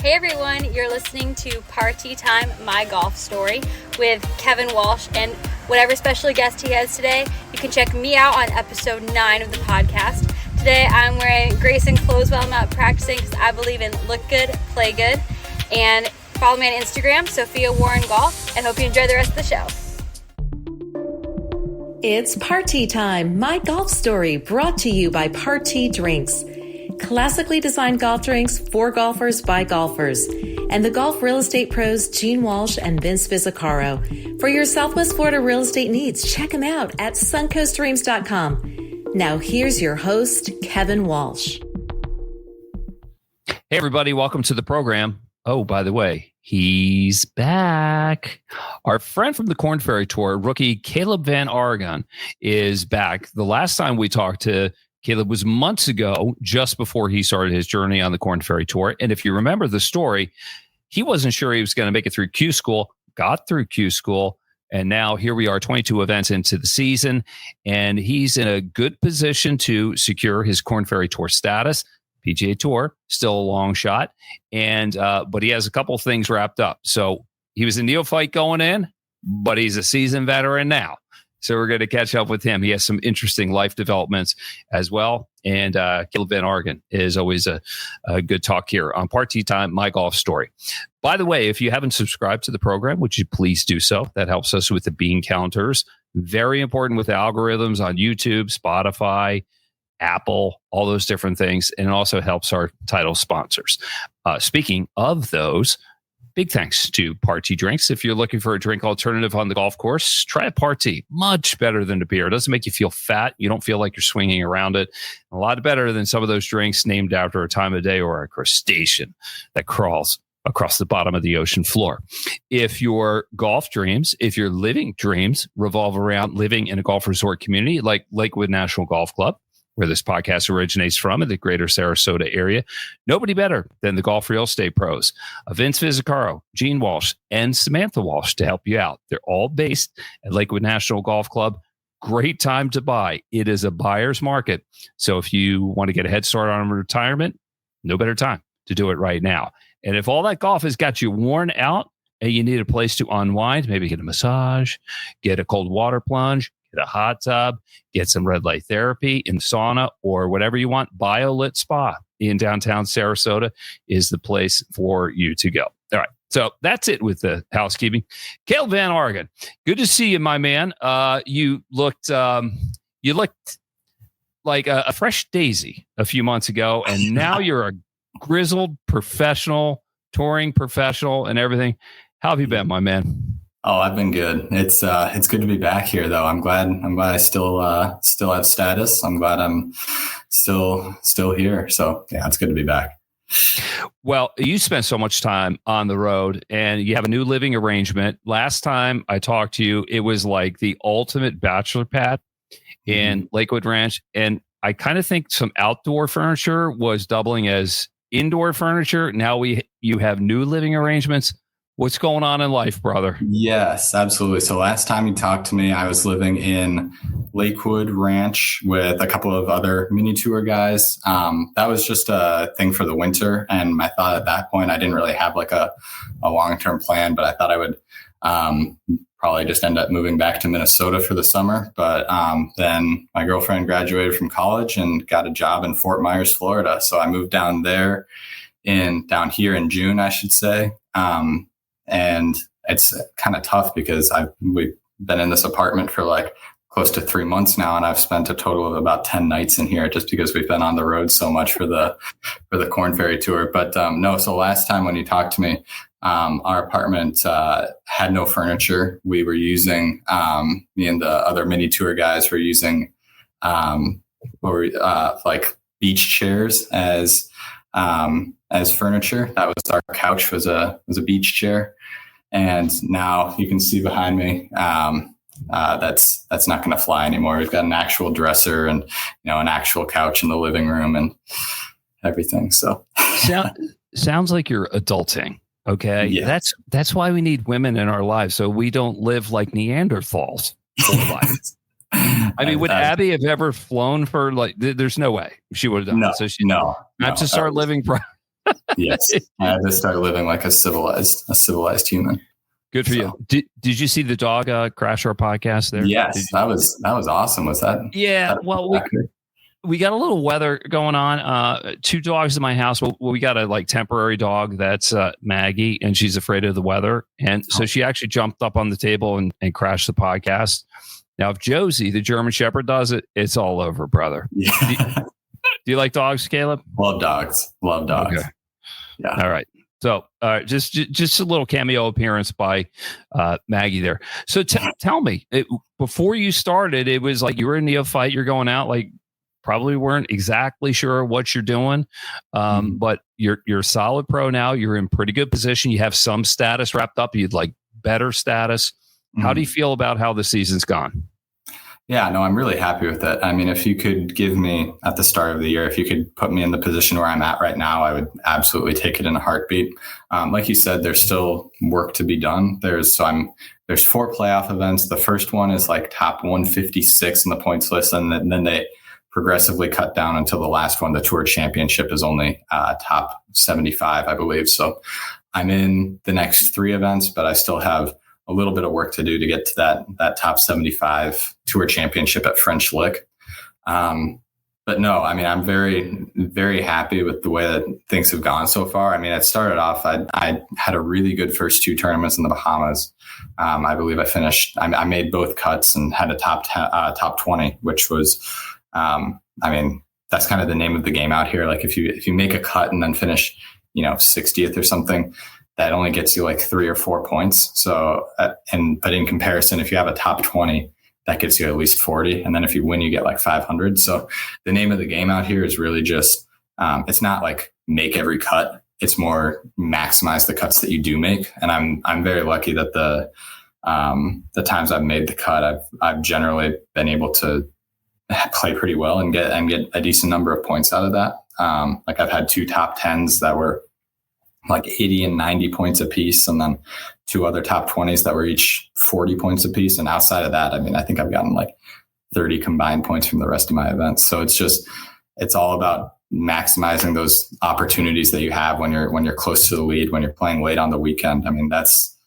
Hey everyone, you're listening to Party Time, My Golf Story with Kevin Walsh, and whatever special guest he has today, you can check me out on episode 9 of the podcast. Today I'm wearing Grayson clothes while I'm out practicing because I believe in look good, play good, and follow me on Instagram, Sophia Warren Golf, and hope you enjoy the rest of the show. It's Party Time, My Golf Story, brought to you by Party Drinks. Classically designed golf drinks for golfers by golfers. And the golf real estate pros Gene Walsh and Vince Vizzacaro. For your Southwest Florida real estate needs, check them out at suncoastdreams.com. Now here's your host, Kevin Walsh. Hey everybody, welcome to the program. Oh, by the way, he's back. Our friend from the Korn Ferry Tour, rookie Caleb VanArragon, is back. The last time we talked to Caleb was months ago, just before he started his journey on the Korn Ferry Tour. And if you remember the story, he wasn't sure he was going to make it through Q School, got through Q School, and now here we are 22 events into the season, and he's in a good position to secure his Korn Ferry Tour status. PGA Tour, still a long shot, and but he has a couple things wrapped up. So he was a neophyte going in, but he's a seasoned veteran now. So we're going to catch up with him. He has some interesting life developments as well. And Caleb VanArragon is always a good talk here on Party Time, My Golf Story. By the way, if you haven't subscribed to the program, would you please do so? That helps us with the bean counters. Very important with the algorithms on YouTube, Spotify, Apple, all those different things. And it also helps our title sponsors. Speaking of those, big thanks to Party Drinks. If you're looking for a drink alternative on the golf course, try a Party. Much better than a beer. It doesn't make you feel fat. You don't feel like you're swinging around it. A lot better than some of those drinks named after a time of day or a crustacean that crawls across the bottom of the ocean floor. If your golf dreams, if your living dreams revolve around living in a golf resort community like Lakewood National Golf Club, where this podcast originates from in the greater Sarasota area, nobody better than the golf real estate pros, Vince Vizzacaro, Gene Walsh, and Samantha Walsh to help you out. They're all based at Lakewood National Golf Club. Great time to buy. It is a buyer's market. So if you want to get a head start on retirement, no better time to do it right now. And if all that golf has got you worn out and you need a place to unwind, maybe get a massage, get a cold water plunge, get a hot tub, get some red light therapy in sauna or whatever you want. BioLit Spa in downtown Sarasota is the place for you to go. All right. So that's it with the housekeeping. Caleb VanArragon, good to see you, my man. You looked like a fresh daisy a few months ago, and now you're a grizzled professional, touring professional and everything. How have you been, my man? Oh, I've been good. It's good to be back here, though. I'm glad I still have status. I'm glad I'm still here. So yeah, it's good to be back. Well, you spent so much time on the road, and you have a new living arrangement. Last time I talked to you, it was like the ultimate bachelor pad in Lakewood Ranch, and I kind of think some outdoor furniture was doubling as indoor furniture. Now you have new living arrangements. What's going on in life, brother? Yes, absolutely. So last time you talked to me, I was living in Lakewood Ranch with a couple of other mini tour guys. That was just a thing for the winter. And I thought at that point, I didn't really have like a long-term plan, but I thought I would probably just end up moving back to Minnesota for the summer. But then my girlfriend graduated from college and got a job in Fort Myers, Florida. So I moved down here in June, I should say. And it's kind of tough because we've been in this apartment for like close to 3 months now, and I've spent a total of about 10 nights in here just because we've been on the road so much for the Korn Ferry Tour. But no, so last time when you talked to me, our apartment had no furniture. We were using me and the other mini tour guys were using like beach chairs as furniture. That was our couch was a beach chair. And now you can see behind me, that's not going to fly anymore. We've got an actual dresser and, an actual couch in the living room and everything. So sounds like you're adulting. Okay. Yeah. That's why we need women in our lives. So we don't live like Neanderthals. I mean, would Abby have ever flown for there's no way she would have done it. So I have to start living. Yes, I had to start living like a civilized human. Good for you. Did you see the dog crash our podcast there? Yes, that was awesome. Was that? Yeah. Well, we got a little weather going on. 2 dogs in my house. Well, we got a like temporary dog that's Maggie, and she's afraid of the weather, and so she actually jumped up on the table and crashed the podcast. Now, if Josie, the German Shepherd, does it, it's all over, brother. Yeah. Do you like dogs, Caleb? Love dogs. Okay. Yeah. All right. So, just a little cameo appearance by Maggie there. So, tell me, before you started, it was like you were a neophyte. You're going out, like probably weren't exactly sure what you're doing, but you're a solid pro now. You're in pretty good position. You have some status wrapped up. You'd like better status. How do you feel about how the season's gone? Yeah, no, I'm really happy with it. I mean, if you could give me at the start of the year, if you could put me in the position where I'm at right now, I would absolutely take it in a heartbeat. Like you said, there's still work to be done. There's 4 playoff events. The first one is like top 156 in the points list, and then they progressively cut down until the last one. The Tour Championship is only top 75, I believe. So I'm in the next 3 events, but I still have a little bit of work to do to get to that top 75 Tour Championship at French Lick. But no, I mean, I'm very, very happy with the way that things have gone so far. I mean, it started off, I had a really good first 2 tournaments in the Bahamas. I believe I made both cuts and had a top 20, which was, I mean, that's kind of the name of the game out here. Like if you make a cut and then finish, 60th or something, that only gets you like 3 or 4 points. So, but in comparison, if you have a top 20, that gets you at least 40. And then if you win, you get like 500. So the name of the game out here is really just, it's not like make every cut. It's more maximize the cuts that you do make. And I'm very lucky that the times I've made the cut, I've generally been able to play pretty well and get a decent number of points out of that. Like I've had 2 top 10s that were like 80 and 90 points apiece, and then 2 other top 20s that were each 40 points apiece. And outside of that, I mean, I think I've gotten like 30 combined points from the rest of my events. So it's all about maximizing those opportunities that you have when you're close to the lead, when you're playing late on the weekend. I mean, that's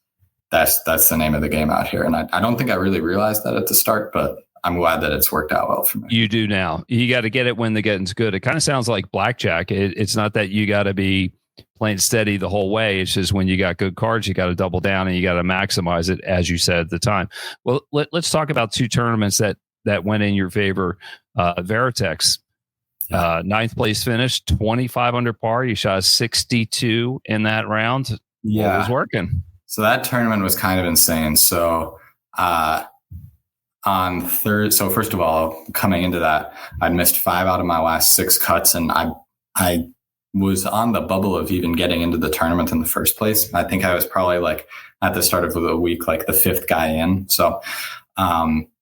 the name of the game out here. And I don't think I really realized that at the start, but I'm glad that it's worked out well for me. You do now. You got to get it when the getting's good. It kind of sounds like blackjack. It's not that you got to be playing steady the whole way. It's just when you got good cards, you got to double down and you got to maximize it, as you said at the time. Well, let's talk about 2 tournaments that went in your favor. Veritex, 9th place finish, 25 under par. You shot a 62 in that round. Yeah, what was working? So that tournament was kind of insane. So so first of all, coming into that, I'd missed 5 out of my last 6 cuts, and I was on the bubble of even getting into the tournament in the first place. I think I was probably like at the start of the week, like the 5th guy in. So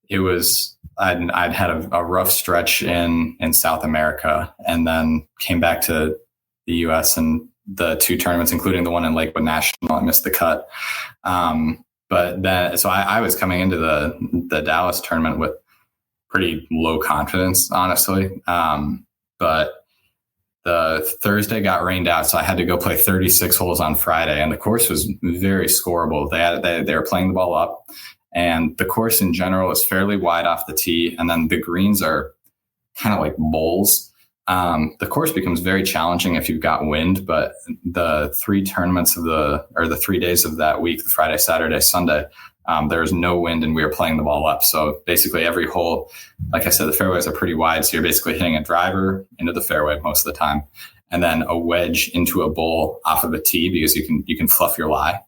it was, I'd had a rough stretch in South America, and then came back to the US and the 2 tournaments, including the one in Lakewood National. I missed the cut. But then, so I was coming into the Dallas tournament with pretty low confidence, honestly. But the Thursday got rained out, so I had to go play 36 holes on Friday, and the course was very scoreable. They were playing the ball up, and the course in general is fairly wide off the tee, and then the greens are kind of like bowls. The course becomes very challenging if you've got wind, but the 3 tournaments the 3 days of that week, the Friday, Saturday, Sunday, there was no wind and we were playing the ball up. So basically every hole, like I said, the fairways are pretty wide. So you're basically hitting a driver into the fairway most of the time, and then a wedge into a bowl off of a tee, because you can fluff your lie,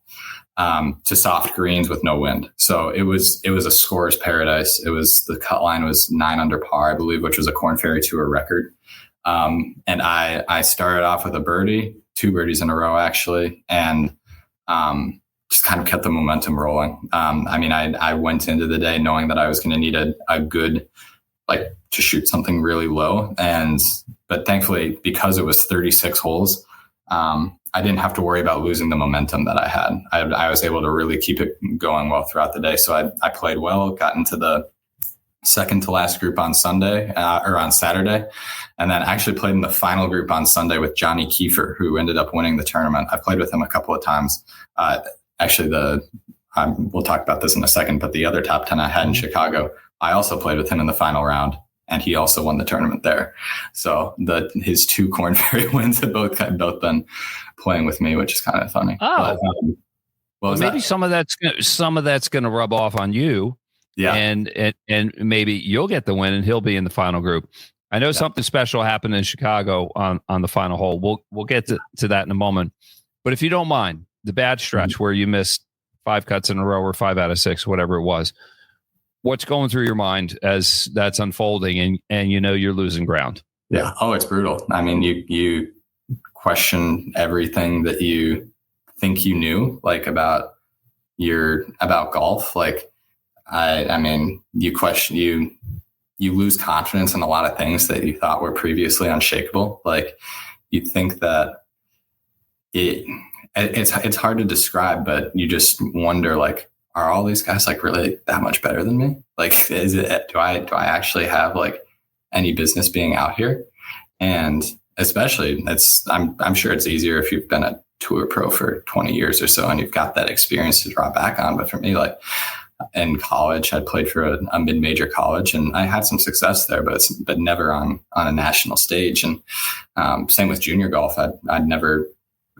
to soft greens with no wind. So it was a scorer's paradise. The cut line was 9 under par, I believe, which was a Korn Ferry Tour record. And I started off with a birdie, 2 birdies in a row, actually. And, just kind of kept the momentum rolling. I mean, I went into the day knowing that I was going to need a good, like, to shoot something really low. But thankfully, because it was 36 holes, I didn't have to worry about losing the momentum that I had. I was able to really keep it going well throughout the day. So I played well, got into the second to last group on Sunday or on Saturday. And then actually played in the final group on Sunday with Johnny Kiefer, who ended up winning the tournament. I played with him a couple of times. Actually, we'll talk about this in a second, but the other top 10 I had in Chicago, I also played with him in the final round, and he also won the tournament there. So his 2 Korn Ferry wins have both been playing with me, which is kind of funny. Oh, but, well, maybe some of that's going to rub off on you. Yeah, and maybe you'll get the win, and he'll be in the final group. I know something special happened in Chicago on the final hole. We'll get to that in a moment. But if you don't mind, the bad stretch where you missed 5 cuts in a row or 5 out of 6, whatever it was, what's going through your mind as that's unfolding and you're losing ground? Yeah. Oh, it's brutal. I mean, you question everything that you think you knew, like about golf. Like, I mean, you lose confidence in a lot of things that you thought were previously unshakable. Like, you think that it's hard to describe, but you just wonder, like, are all these guys like really that much better than me? Like, do I actually have like any business being out here? And especially I'm sure it's easier if you've been a tour pro for 20 years or so and you've got that experience to draw back on. But for me, like, in college, I played for a mid-major college, and I had some success there, but never on a national stage. And same with junior golf. I'd never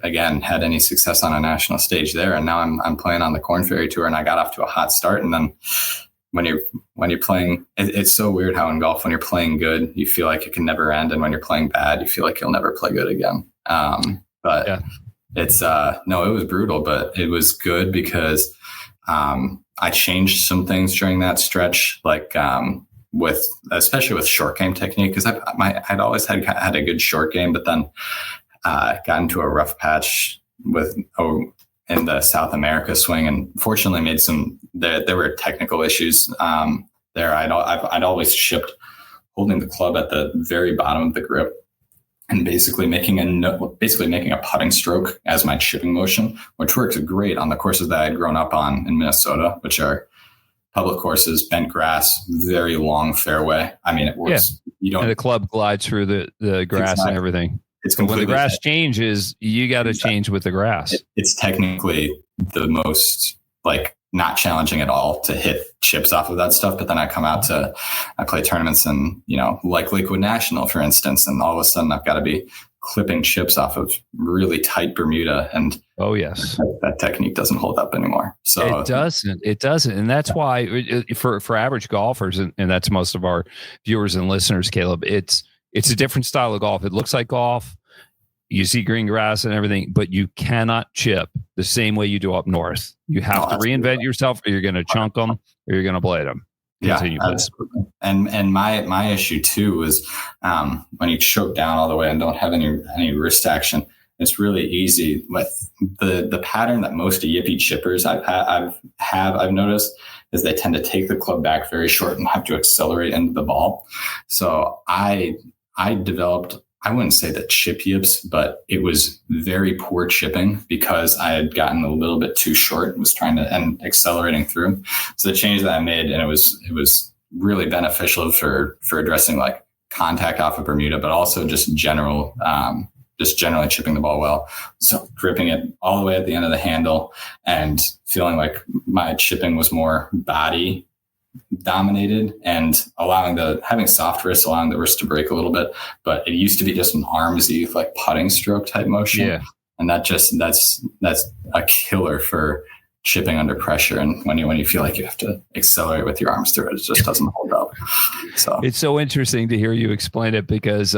again had any success on a national stage there. And now I'm playing on the Korn Ferry Tour, and I got off to a hot start. And then when you're playing, it's so weird how in golf, when you're playing good, you feel like it can never end, and when you're playing bad, you feel like you'll never play good again. But yeah. It's no, it was brutal, but it was good because I changed some things during that stretch, like especially with short game technique, because I'd always had a good short game, but then got into a rough patch in the South America swing, and fortunately made there were technical issues there. I'd always chipped holding the club at the very bottom of the grip, and basically making a putting stroke as my chipping motion, which works great on the courses that I had grown up on in Minnesota, which are public courses, bent grass, very long fairway. I mean, it works. Yeah. And the club glides through the grass and everything. It's when the grass changes, you got to change with the grass. It's technically the most like not challenging at all to hit chips off of that stuff. But then I play tournaments and, like Lakewood National, for instance, and all of a sudden I've got to be clipping chips off of really tight Bermuda. And oh yes, that technique doesn't hold up anymore. So it doesn't. And that's why for average golfers, and that's most of our viewers and listeners, Caleb, it's a different style of golf. It looks like golf. You see green grass and everything, but you cannot chip the same way you do up north. You have to reinvent yourself, or you're going to chunk them, or you're going to blade them. Continue, absolutely. And my issue too was when you choke down all the way and don't have any wrist action, it's really easy with the pattern that most yippy chippers I've noticed is they tend to take the club back very short and have to accelerate into the ball. So I developed, I wouldn't say that chip yips, but it was very poor chipping because I had gotten a little bit too short, was trying to and accelerating through. So the change that I made, and it was really beneficial for addressing like contact off of Bermuda, but also just generally chipping the ball well. So gripping it all the way at the end of the handle and feeling like my chipping was more body dominated and having soft wrists, allowing the wrist to break a little bit. But it used to be just an armsy, like putting stroke type motion. Yeah. And that's a killer for chipping under pressure. And when you feel like you have to accelerate with your arms through it, it just doesn't hold up. So it's so interesting to hear you explain it because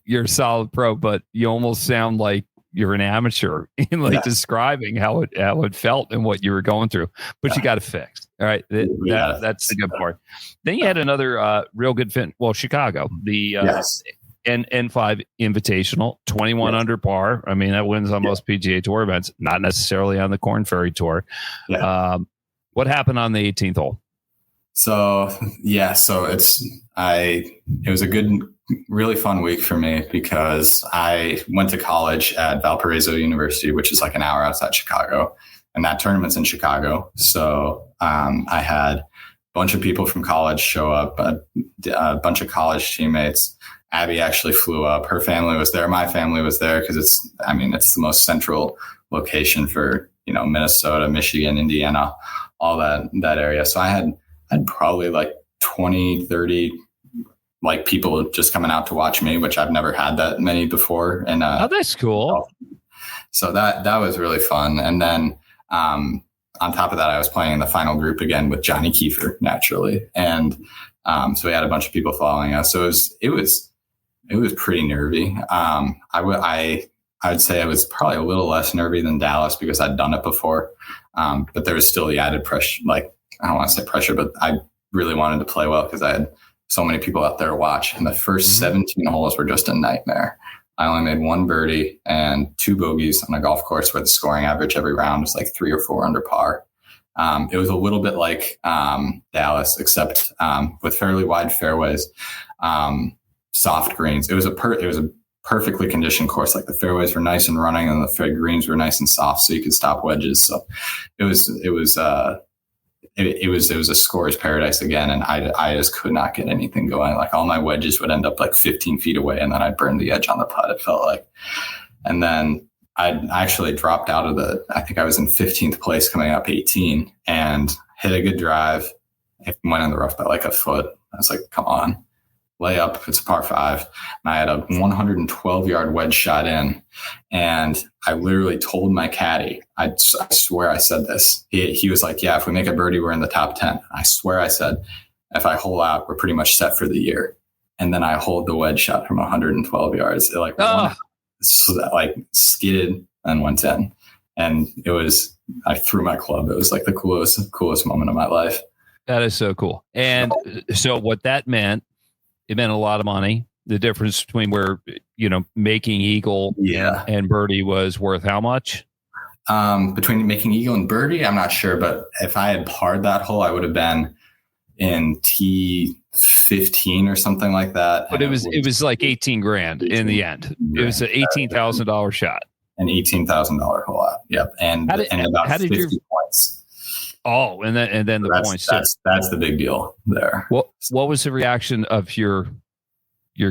you're a solid pro, but you almost sound like you're an amateur in describing how it felt and what you were going through, but you got to fix. All right. That's the good part. Then you had another real good fit. Well, Chicago, the N5 Invitational, 21 under par. I mean, that wins on most PGA Tour events, not necessarily on the Korn Ferry Tour. Yeah. What happened on the 18th hole? So it was a good, really fun week for me because I went to college at Valparaiso University, which is like an hour outside Chicago, and that tournament's in Chicago. So I had bunch of people from college show up, a bunch of college teammates. Abby actually flew up. Her family was there. My family was there because it's the most central location for, Minnesota, Michigan, Indiana, all that area. So I had probably like 20, 30 like people just coming out to watch me, which I've never had that many before. And that's cool. So that was really fun. And then on top of that, I was playing in the final group again with Johnny Kiefer, naturally. And so we had a bunch of people following us. So it was pretty nervy. I would say I was probably a little less nervy than Dallas because I'd done it before. But there was still the added pressure. Like, I don't want to say pressure, but I really wanted to play well because I had so many people out there to watch. And the first 17 holes were just a nightmare. I only made one birdie and 2 bogeys on a golf course where the scoring average every round was like 3 or 4 under par. It was a little bit like Dallas, except with fairly wide fairways, soft greens. It was a perfectly conditioned course. Like the fairways were nice and running, and the greens were nice and soft, so you could stop wedges. So it was a scorer's paradise again, and I just could not get anything going. Like all my wedges would end up like 15 feet away, and then I'd burn the edge on the putt, it felt like. And then I actually dropped out of I think I was in 15th place coming up 18 and hit a good drive. It went in the rough by like a foot. I was like, come on, lay up. It's a par 5. And I had a 112-yard wedge shot in. And I literally told my caddy, I swear I said this. He was like, yeah, if we make a birdie, we're in the top 10. I swear I said, if I hole out, we're pretty much set for the year. And then I hold the wedge shot from 112 yards. It skidded and went in. And I threw my club. It was like the coolest moment of my life. That is so cool. And so what that meant, it meant a lot of money. The difference between where, making eagle and birdie was worth how much? Between making eagle and birdie, I'm not sure. But if I had parred that hole, I would have been in T15 or something like that. But it was like 18 grand in the end. It was an $18,000 shot. An $18,000 hole out. Yep. And about 50 points. Oh, and then the points. That's the big deal there. What was the reaction of your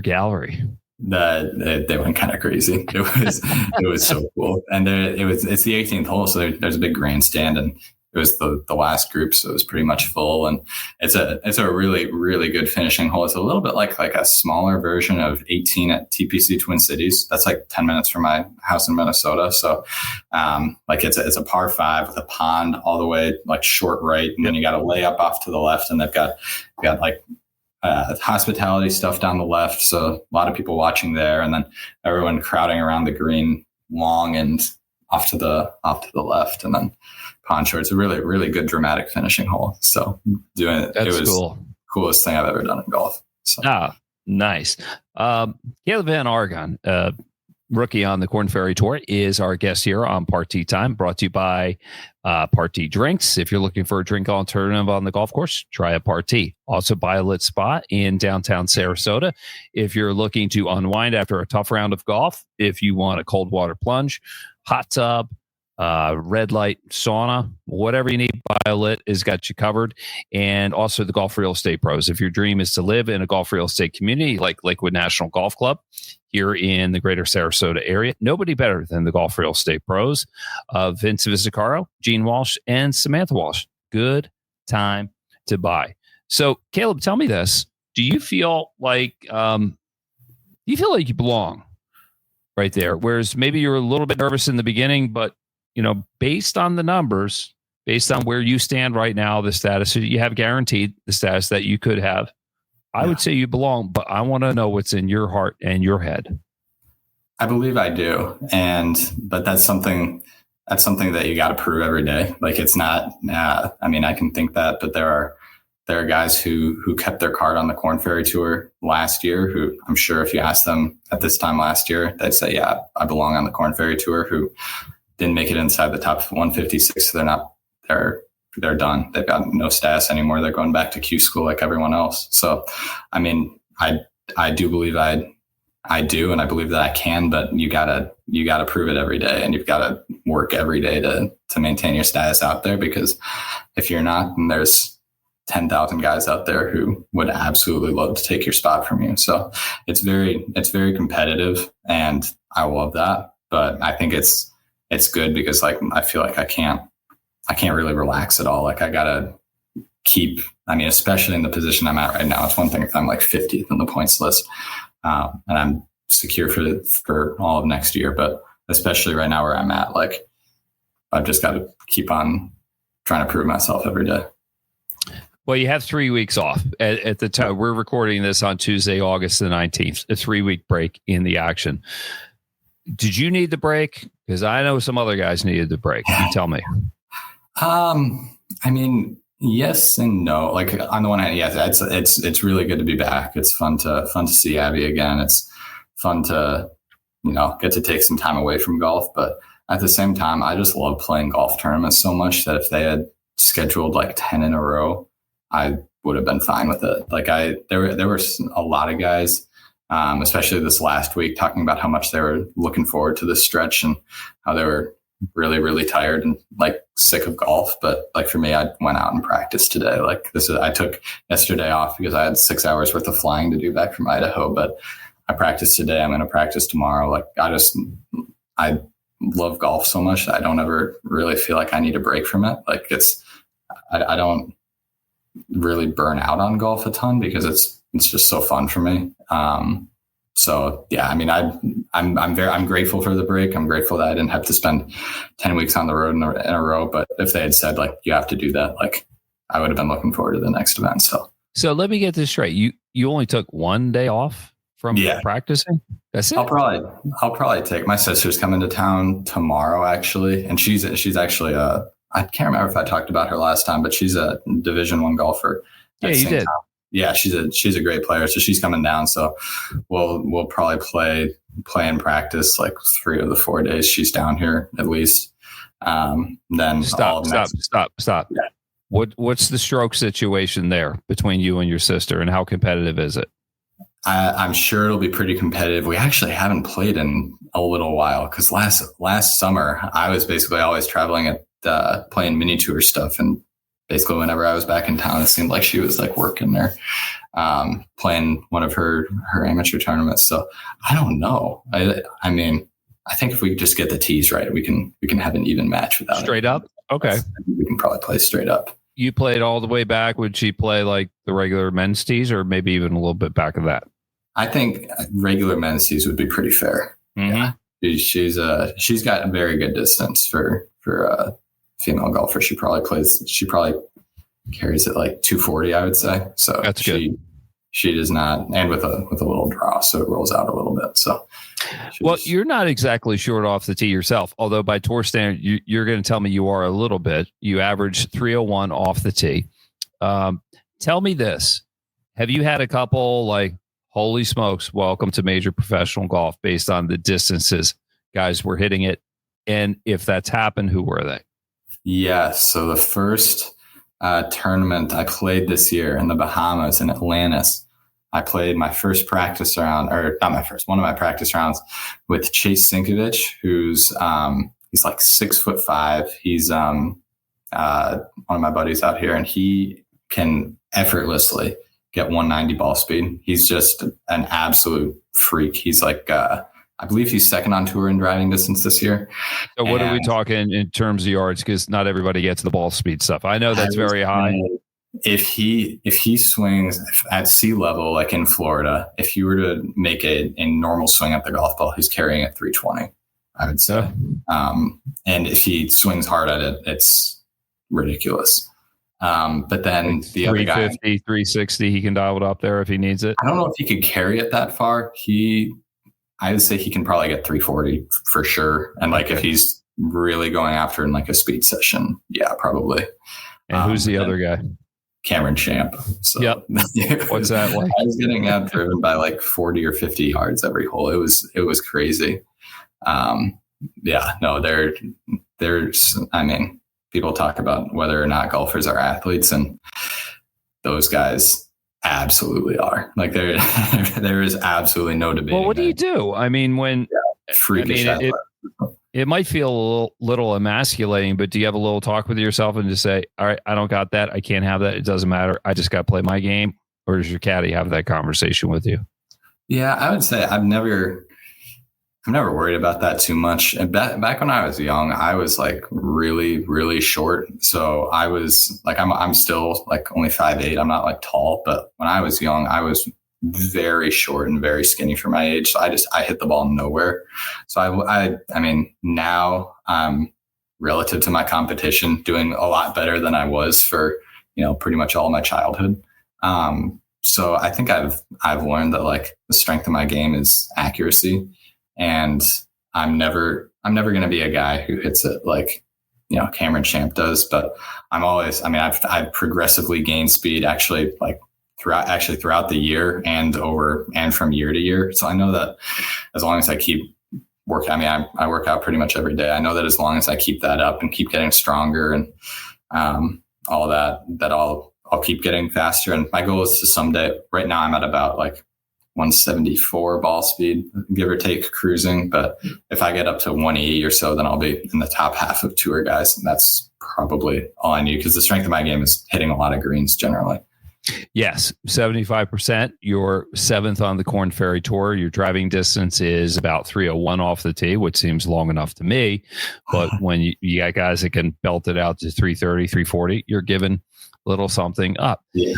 gallery? They went kind of crazy. It was so cool. And it's the 18th hole, so there's a big grandstand, and it was the last group, so it was pretty much full. And it's a really, really good finishing hole. It's a little bit like a smaller version of 18 at TPC Twin Cities. That's like 10 minutes from my house in Minnesota. So it's a par 5 with a pond all the way like short right, and then you got a layup off to the left, and they've got like hospitality stuff down the left. So a lot of people watching there, and then everyone crowding around the green long and off to the left, and then pond short. It's a really, really good dramatic finishing hole. So it was cool. Coolest thing I've ever done in golf. So. Nice. Caleb VanArragon, rookie on the Korn Ferry Tour, is our guest here on Party Time, brought to you by Party Drinks. If you're looking for a drink alternative on the golf course, try a Party. Also, buy a lit spot in downtown Sarasota. If you're looking to unwind after a tough round of golf, if you want a cold water plunge, hot tub, red light, sauna, whatever you need, BioLit has got you covered. And also the Golf Real Estate Pros. If your dream is to live in a golf real estate community like Lakewood National Golf Club here in the greater Sarasota area, nobody better than the Golf Real Estate Pros of Vince Visicaro, Gene Walsh, and Samantha Walsh. Good time to buy. So, Caleb, tell me this. Do you feel like you belong right there? Whereas maybe you're a little bit nervous in the beginning, but based on the numbers, based on where you stand right now, the status you have guaranteed, the status that you could have, I would say you belong, but I want to know what's in your heart and your head. I believe I do. But that's something that you got to prove every day. Like it's not, I can think that, but there are guys who kept their card on the Korn Ferry Tour last year, who I'm sure if you ask them at this time last year, they'd say, yeah, I belong on the Korn Ferry Tour, who didn't make it inside the top 156. So they're done. They've got no status anymore. They're going back to Q school like everyone else. So, I do believe I do, and I believe that I can, but you gotta prove it every day, and you've got to work every day to maintain your status out there, because if you're not, then there's 10,000 guys out there who would absolutely love to take your spot from you. So it's very competitive, and I love that. But I think it's good because like I feel like I can't really relax at all. Like I gotta keep. I mean, especially in the position I'm at right now, it's one thing if I'm like 50th on the points list, and I'm secure for all of next year. But especially right now where I'm at, like I've just got to keep on trying to prove myself every day. Well, you have 3 weeks off at the time. We're recording this on Tuesday, August the 19th, a 3-week break in the action. Did you need the break? Because I know some other guys needed the break. You tell me. I mean, yes and no. Like on the one hand, yes, it's really good to be back. It's fun to see Abby again. It's fun to, get to take some time away from golf. But at the same time, I just love playing golf tournaments so much that if they had scheduled like 10 in a row, I would have been fine with it. Like there were a lot of guys, especially this last week, talking about how much they were looking forward to this stretch and how they were really, really tired and like sick of golf. But like for me, I went out and practiced today. Like I took yesterday off because I had 6 hours worth of flying to do back from Idaho, but I practiced today. I'm going to practice tomorrow. Like I love golf so much that I don't ever really feel like I need a break from it. Like I don't really burn out on golf a ton because it's just so fun for me. So yeah, I mean, I'm grateful for the break. I'm grateful that I didn't have to spend 10 weeks on the road in a row. But if they had said like, you have to do that, like I would have been looking forward to the next event. So let me get this straight. You only took 1 day off from practicing? That's it? I'll probably take, my sister's coming to town tomorrow actually. And she's actually I can't remember if I talked about her last time, but she's a Division I golfer. Yeah, you did. Time. Yeah, she's a great player. So she's coming down. So we'll probably play and practice like 3 of the 4 days she's down here at least. Then stop. Yeah. What's the stroke situation there between you and your sister, and how competitive is it? I'm sure it'll be pretty competitive. We actually haven't played in a little while because last summer I was basically always traveling at playing mini tour stuff, and basically whenever I was back in town, it seemed like she was like working there, playing one of her amateur tournaments. So I don't know. I mean, I think if we just get the tees right, we can have an even match without straight up. Okay, we can probably play straight up. You played all the way back. Would she play like the regular men's tees, or maybe even a little bit back of that? I think regular men's tees would be pretty fair. Mm-hmm. Yeah, she's got a very good distance for a female golfer. She probably carries it like 240, I would say. So that's good. She does not, and with a little draw, so it rolls out a little bit. So, you're not exactly short off the tee yourself. Although by tour standard, you're going to tell me you are a little bit. You average 301 off the tee. Tell me this: have you had a couple like, holy smokes, welcome to major professional golf based on the distances guys were hitting it? And if that's happened, who were they? Yes. So the first tournament I played this year in the Bahamas in Atlantis, I played my first practice round, or not my first, one of my practice rounds with Chase Sinkovich, who's he's like 6'5". He's one of my buddies out here, and he can effortlessly get 190 ball speed. He's just an absolute freak. He's like, I believe he's second on tour in driving distance this year. So what are we talking in terms of yards? Because not everybody gets the ball speed stuff. I know that's very high. If he swings at sea level, like in Florida, if you were to make a normal swing at the golf ball, he's carrying at 320, I would say. And if he swings hard at it, it's ridiculous. But then the other guy, 350, 360, he can dial it up there if he needs it. I don't know if he could carry it that far. I would say he can probably get 340 for sure. And like if he's really going after in like a speed session, yeah, probably. And who's the other guy? Cameron Champ. So, yep. What's that like? I was getting driven by like 40 or 50 yards every hole. It was crazy. Yeah, no, there's, I mean, people talk about whether or not golfers are athletes, and those guys absolutely are. Like there is absolutely no debate. Well, what do you do? I mean, when freakish. it might feel a little emasculating, but do you have a little talk with yourself and just say, all right, I don't got that. I can't have that. It doesn't matter. I just got to play my game. Or does your caddy have that conversation with you? Yeah, I would say I've never worried about that too much. And back when I was young, I was like really, really short. So I was like, I'm still like only 5'8". I'm not like tall, but when I was young, I was very short and very skinny for my age. So I hit the ball nowhere. So I mean, now I'm relative to my competition doing a lot better than I was for, pretty much all my childhood. So I think I've learned that like the strength of my game is accuracy, and I'm never going to be a guy who hits it like, Cameron Champ does, but I've progressively gained speed actually like throughout the year and from year to year. So I know that as long as I keep working, I work out pretty much every day. I know that as long as I keep that up and keep getting stronger and all that I'll keep getting faster. And my goal is to someday, right now I'm at about like 174 ball speed, give or take, cruising. But if I get up to 180 or so, then I'll be in the top half of tour guys. And that's probably all I need, because the strength of my game is hitting a lot of greens generally. Yes, 75%. You're 7th on the Korn Ferry Tour. Your driving distance is about 301 off the tee, which seems long enough to me. But when you got guys that can belt it out to 330, 340, you're giving a little something up. Yeah.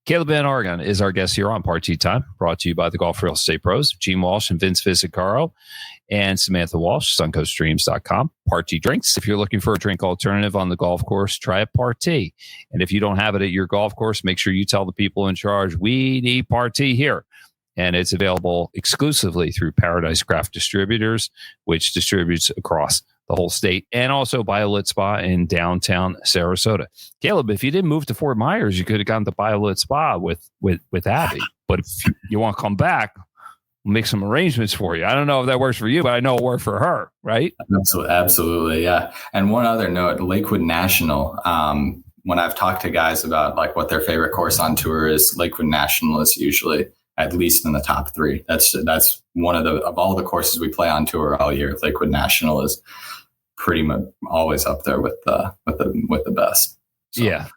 Caleb VanArragon is our guest here on Party Time, brought to you by the Golf Real Estate Pros, Gene Walsh and Vince Visicaro, and Samantha Walsh, suncoaststreams.com. Party Drinks. If you're looking for a drink alternative on the golf course, try a Party. And if you don't have it at your golf course, make sure you tell the people in charge, we need Party here. And it's available exclusively through Paradise Craft Distributors, which distributes across the whole state, and also BioLit Spa in downtown Sarasota. Caleb, if you didn't move to Fort Myers, you could have gone to BioLit Spa with Abby. But if you want to come back, we'll make some arrangements for you. I don't know if that works for you, but I know it worked for her, right? Absolutely, yeah. And one other note, Lakewood National, when I've talked to guys about like what their favorite course on tour is, Lakewood National is usually at least in the top 3. That's one of all the courses we play on tour all year. Lakewood National is pretty much always up there with the best. So. Yeah.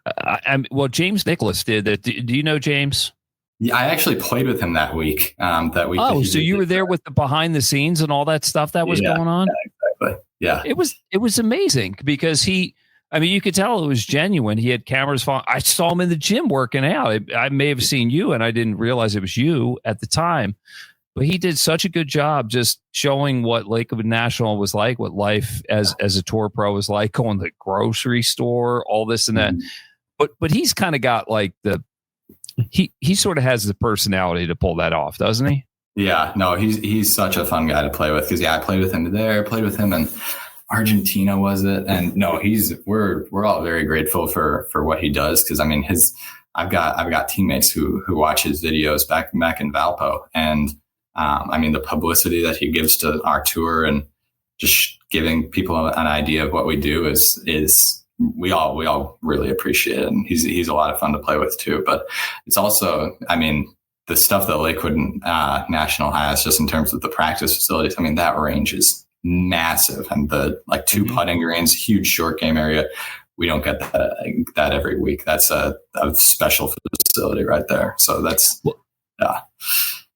Well, James Nicholas did that. Do you know James? Yeah, I actually played with him that week. Oh, so you were there with the behind the scenes and all that stuff that was going on? Yeah, exactly. Yeah. It was amazing because you could tell it was genuine. He had cameras following. I saw him in the gym working out. I may have seen you and I didn't realize it was you at the time. But he did such a good job just showing what Lakewood National was like, what life as a tour pro was like, going to the grocery store, all this and that. But he's kind of got like he sort of has the personality to pull that off, doesn't he? Yeah, no, he's such a fun guy to play with, because I played with him there, played with him in Argentina, was it? And no, we're all very grateful for what he does, because I've got teammates who watch his videos back in Valpo, and the publicity that he gives to our tour and just giving people an idea of what we do is we all really appreciate it. And he's a lot of fun to play with too. But it's also, the stuff that Lakewood National has just in terms of the practice facilities, that range is massive, and the like 2 putting greens, huge short game area. We don't get that every week. That's a special facility right there. So that's, yeah.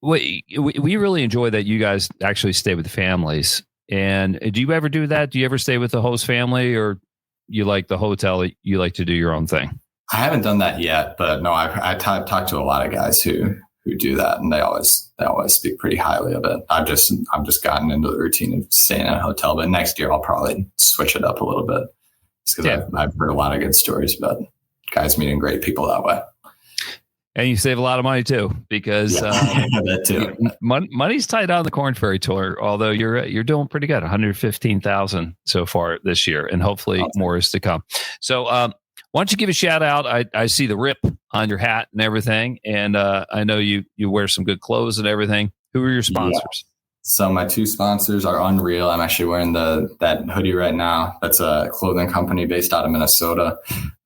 We really enjoy that you guys actually stay with the families. And do you ever do that? Do you ever stay with the host family, or you like the hotel? You like to do your own thing? I haven't done that yet, but no, I've talked to a lot of guys who do that, and they always speak pretty highly of it. I've just gotten into the routine of staying in a hotel, but next year I'll probably switch it up a little bit, because I've heard a lot of good stories about guys meeting great people that way. And you save a lot of money too, because that too. Money's tight on the Korn Ferry Tour. Although you're doing pretty good, 115,000 so far this year, and hopefully more is to come. So, why don't you give a shout out? I see the rip on your hat and everything, and I know you wear some good clothes and everything. Who are your sponsors? Yeah. So my 2 sponsors are Unreal. I'm actually wearing that hoodie right now. That's a clothing company based out of Minnesota.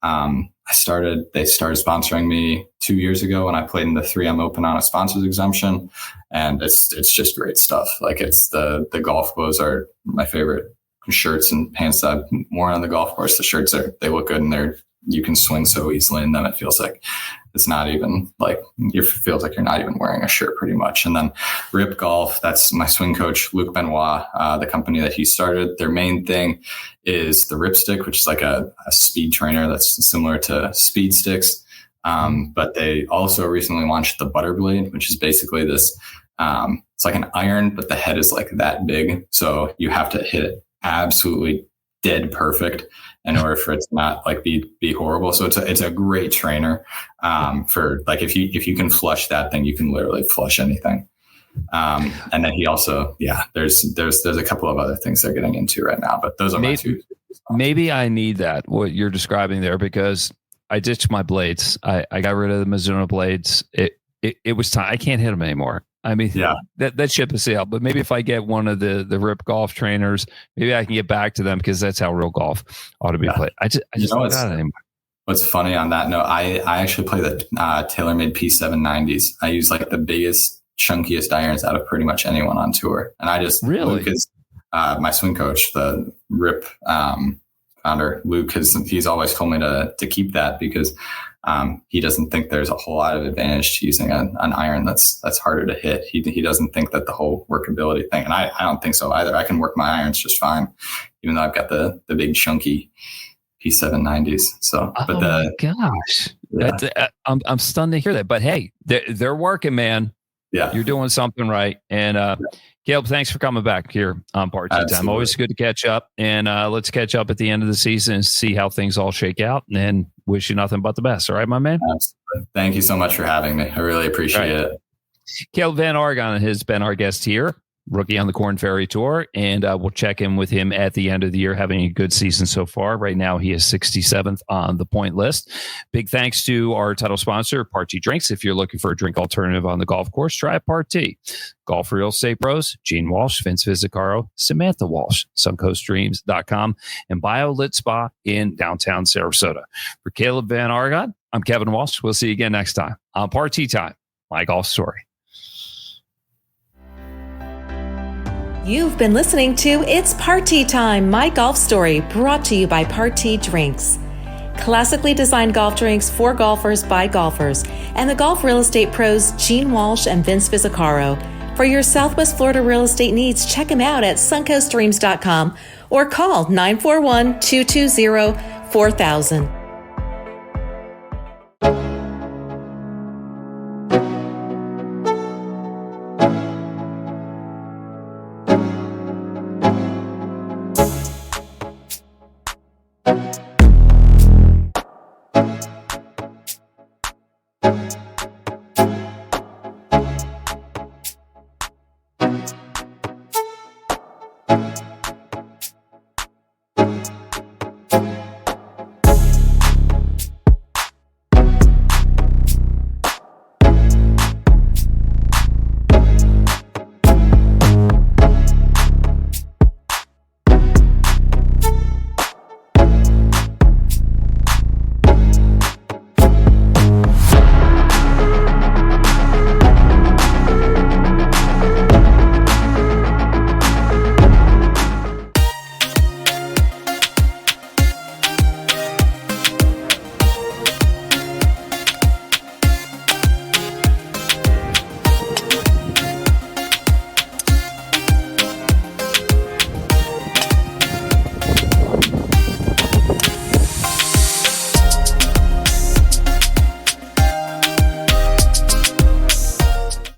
They started sponsoring me 2 years ago when I played in the 3M Open on a sponsors exemption, and it's just great stuff. Like, it's the golf clothes are my favorite shirts and pants that I've worn on the golf course. The shirts they look good, and you can swing so easily, and then it feels like it's not even like it feels like you're not even wearing a shirt pretty much. And then Rip Golf, that's my swing coach, Luc Benoit, the company that he started. Their main thing is the Rip Stick, which is like a speed trainer that's similar to Speed Sticks. But they also recently launched the Butter Blade, which is basically this, it's like an iron, but the head is like that big. So you have to hit it absolutely dead perfect in order for it to not like be horrible. So it's a great trainer for like if you can flush that thing, you can literally flush anything. And then he also, there's a couple of other things they're getting into right now, but those are my two. Maybe I need that, what you're describing there, because I ditched my blades. I got rid of the Mizuno blades. It was time. I can't hit them anymore. I mean, that ship has sailed. But maybe if I get one of the Rip Golf trainers, maybe I can get back to them, because that's how real golf ought to be played. I just don't got it anymore. What's funny on that note, I actually play the TaylorMade P790s. I use like the biggest, chunkiest irons out of pretty much anyone on tour. And I just really, Luke is my swing coach, the Rip founder, Luke, he's always told me to keep that, because he doesn't think there's a whole lot of advantage to using an iron that's harder to hit. He doesn't think that the whole workability thing, and I don't think so either. I can work my irons just fine, even though I've got the big chunky P790s. So, but my gosh, I'm stunned to hear that. But hey, they're working, man. Yeah, you're doing something right. And Caleb, thanks for coming back here on Part-Two Time. Always good to catch up. And let's catch up at the end of the season and see how things all shake out. And wish you nothing but the best. All right, my man? Absolutely. Thank you so much for having me. I really appreciate it. Caleb VanArragon has been our guest here, rookie on the Korn Ferry Tour, and we'll check in with him at the end of the year, having a good season so far. Right now, he is 67th on the point list. Big thanks to our title sponsor, Part-T Drinks. If you're looking for a drink alternative on the golf course, try Part-T. Golf Real Estate Pros, Gene Walsh, Vince Vizzacaro, Samantha Walsh, suncoastdreams.com, and BioLit Spa in downtown Sarasota. For Caleb VanArragon, I'm Kevin Walsh. We'll see you again next time on Part-T Time, my golf story. You've been listening to It's Part-T Time, My Golf Story, brought to you by Part-T Drinks. Classically designed golf drinks for golfers by golfers, and the golf real estate pros Gene Walsh and Vince Vizzacaro. For your Southwest Florida real estate needs, check them out at suncoastdreams.com or call 941-220-4000.